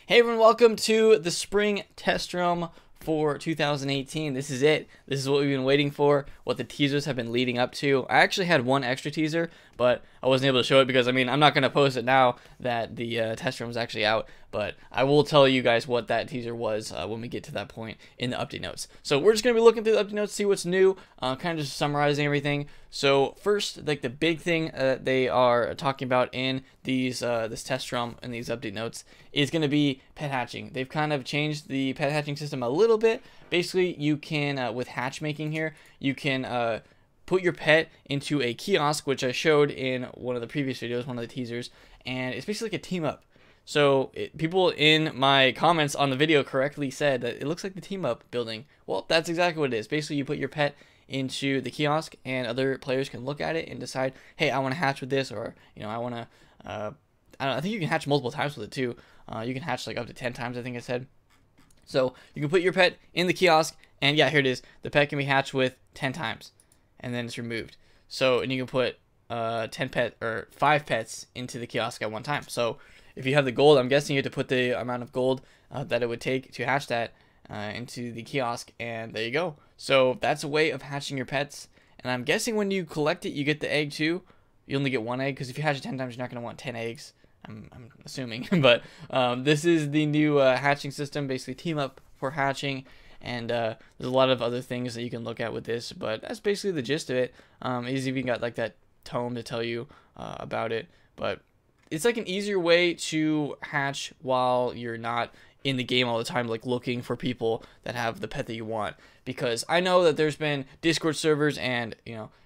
Hey everyone, welcome to the spring test room for 2018. This is it. This is what we've been waiting for, what the teasers have been leading up to. I actually had one extra teaser, but I wasn't able to show it because, I'm not going to post it now that the test room is actually out, but I will tell you guys what that teaser was when we get to that point in the update notes. So we're just going to be looking through the update notes, see what's new, kind of just summarizing everything. So first, like the big thing they are talking about in these this test room and these update notes is going to be pet hatching. They've kind of changed the pet hatching system a little bit. Basically, you can, with hatchmaking here, you can put your pet into a kiosk, which I showed in one of the previous videos, one of the teasers, and it's basically like a team up. So people in my comments on the video correctly said that it looks like the team up building. Well, that's exactly what it is. Basically, you put your pet into the kiosk and other players can look at it and decide, hey, I want to hatch with this, or I want to I think you can hatch multiple times with it too. You can hatch like up to 10 times, I think I said. So you can put your pet in the kiosk, and yeah, here it is. The pet can be hatched with 10 times, and then it's removed. So, and you can put 5 pets into the kiosk at one time. So if you have the gold, I'm guessing you have to put the amount of gold that it would take to hatch that into the kiosk, and there you go. So that's a way of hatching your pets. And I'm guessing when you collect it, you get the egg too. You only get 1 egg, because if you hatch it 10 times, you're not going to want 10 eggs. I'm assuming, but this is the new hatching system, basically team up for hatching, and there's a lot of other things that you can look at with this, but that's basically the gist of it. Is even got like that tome to tell you about it, but it's like an easier way to hatch while you're not in the game all the time, like looking for people that have the pet that you want. Because I know that there's been Discord servers and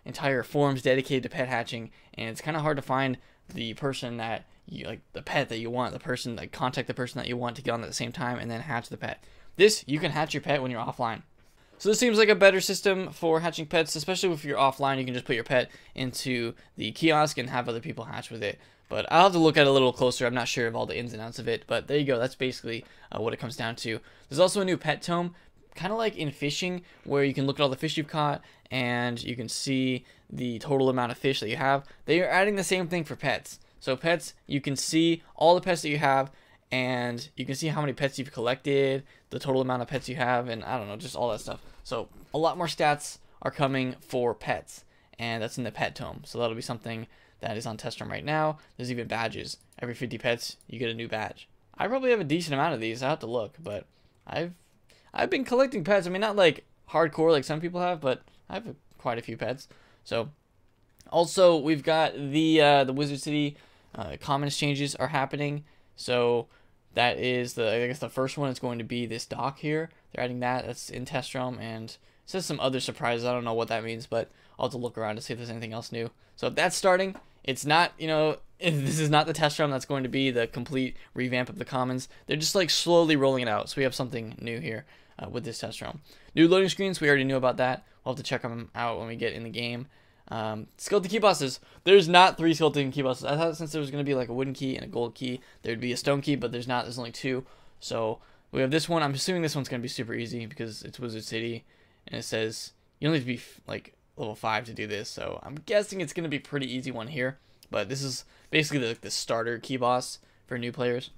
entire forums dedicated to pet hatching, and it's kind of hard to find the person that you like, the pet that you want, the person, like contact the person that you want to get on at the same time and then hatch the pet. This, you can hatch your pet when you're offline. So this seems like a better system for hatching pets, especially if you're offline. You can just put your pet into the kiosk and have other people hatch with it. But I'll have to look at it a little closer. I'm not sure of all the ins and outs of it, but there you go. That's basically what it comes down to. There's also a new pet tome, kind of like in fishing, where you can look at all the fish you've caught and you can see the total amount of fish that you have. They are adding the same thing for pets. So pets, you can see all the pets that you have, and you can see how many pets you've collected, the total amount of pets you have, and I don't know, just all that stuff. So a lot more stats are coming for pets, and that's in the Pet Tome. So that'll be something that is on test room right now. There's even badges. Every 50 pets, you get a new badge. I probably have a decent amount of these. I have to look, but I've been collecting pets. Not like hardcore like some people have, but I have quite a few pets. So also we've got the Wizard City commons changes are happening. So that is I guess the first one is going to be this dock here. They're adding that. That's in test room, and it says some other surprises. I don't know what that means, but I'll have to look around to see if there's anything else new. So that's starting. It's not, this is not the test room that's going to be the complete revamp of the commons. They're just like slowly rolling it out. So we have something new here with this test room. New loading screens, we already knew about that. We'll have to check them out when we get in the game. Skeleton key bosses. There's not 3 skeleton key bosses. I thought since there was going to be like a wooden key and a gold key, there'd be a stone key, but there's not. There's only 2. So we have this one. I'm assuming this one's going to be super easy because it's Wizard City, and it says you only have to be like level 5 to do this. So I'm guessing it's going to be a pretty easy one here. But this is basically the starter key boss for new players.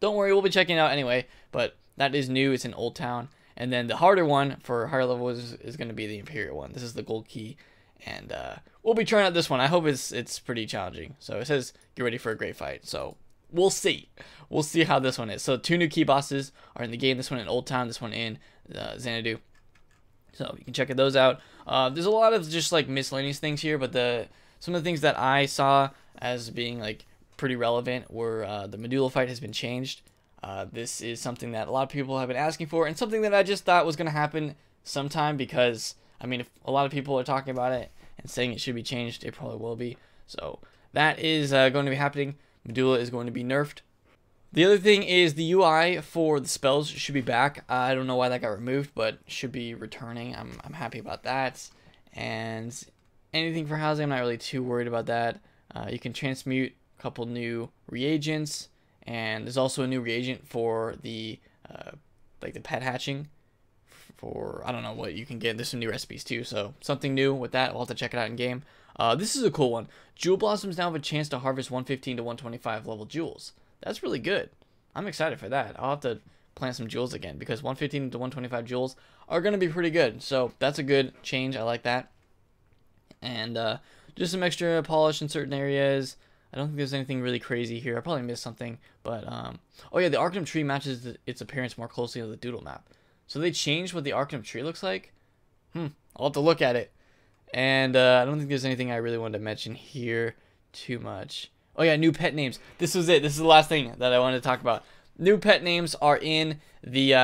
Don't worry, we'll be checking it out anyway. But that is new. It's in Old Town. And then the harder one for higher levels is going to be the Imperial one. This is the gold key. And we'll be trying out this one. I hope it's pretty challenging. So it says get ready for a great fight. So we'll see. We'll see how this one is. So 2 new key bosses are in the game. This one in Old Town. This one in Xanadu. So you can check those out. There's a lot of just like miscellaneous things here, but some of the things that I saw as being like pretty relevant were the Medulla fight has been changed. This is something that a lot of people have been asking for, and something that I just thought was going to happen sometime, because if a lot of people are talking about it and saying it should be changed, it probably will be. So that is going to be happening. Medulla is going to be nerfed. The other thing is the UI for the spells should be back. I don't know why that got removed, but should be returning. I'm happy about that. And anything for housing, I'm not really too worried about that. You can transmute a couple new reagents, and there's also a new reagent for the like the pet hatching. For I don't know what you can get. There's some new recipes too, so something new with that. We'll have to check it out in game. This is a cool one. Jewel blossoms now have a chance to harvest 115 to 125 level jewels. That's really good. I'm excited for that. I'll have to plant some jewels again because 115 to 125 jewels are going to be pretty good. So that's a good change. I like that. And just some extra polish in certain areas. I don't think there's anything really crazy here. I probably missed something. But, oh yeah, the Arcanum tree matches its appearance more closely to the doodle map. So they changed what the Arcanum tree looks like. I'll have to look at it. And I don't think there's anything I really wanted to mention here too much. Oh yeah, new pet names. This was it. This is the last thing that I wanted to talk about. New pet names are in the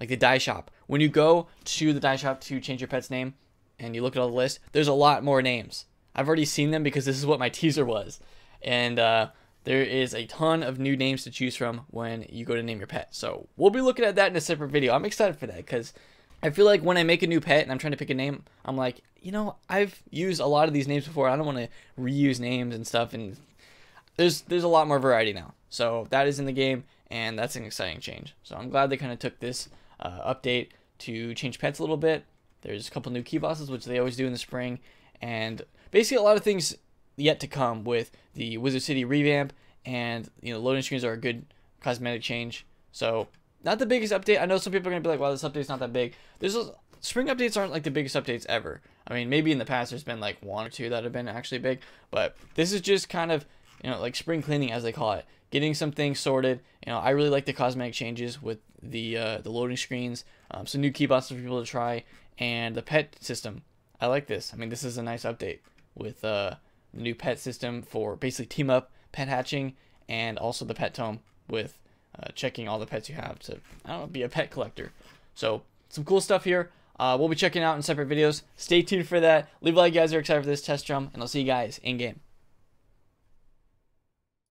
like the dye shop. When you go to the dye shop to change your pet's name and you look at all the list, there's a lot more names. I've already seen them because this is what my teaser was. And there is a ton of new names to choose from when you go to name your pet. So we'll be looking at that in a separate video. I'm excited for that because I feel like when I make a new pet and I'm trying to pick a name, I'm like, you know, I've used a lot of these names before. I don't want to reuse names and stuff. And there's a lot more variety now. So that is in the game, and that's an exciting change. So I'm glad they kind of took this update to change pets a little bit. There's a couple new key bosses, which they always do in the spring. And basically a lot of things yet to come with the Wizard City revamp, and you know, loading screens are a good cosmetic change. So not the biggest update. I know some people are gonna be like, wow, this update's not that big. Spring updates aren't like the biggest updates ever. I mean, maybe in the past there's been like one or two that have been actually big, but this is just kind of, you know, like spring cleaning, as they call it, getting some things sorted. You know, I really like the cosmetic changes with the loading screens, some new key bosses for people to try, and the pet system. I like this. I mean, this is a nice update with the new pet system for basically team up pet hatching, and also the Pet Tome with checking all the pets you have to, I don't know, be a pet collector. So some cool stuff here. We'll be checking out in separate videos. Stay tuned for that. Leave a like if you guys are excited for this test drum, and I'll see you guys in game.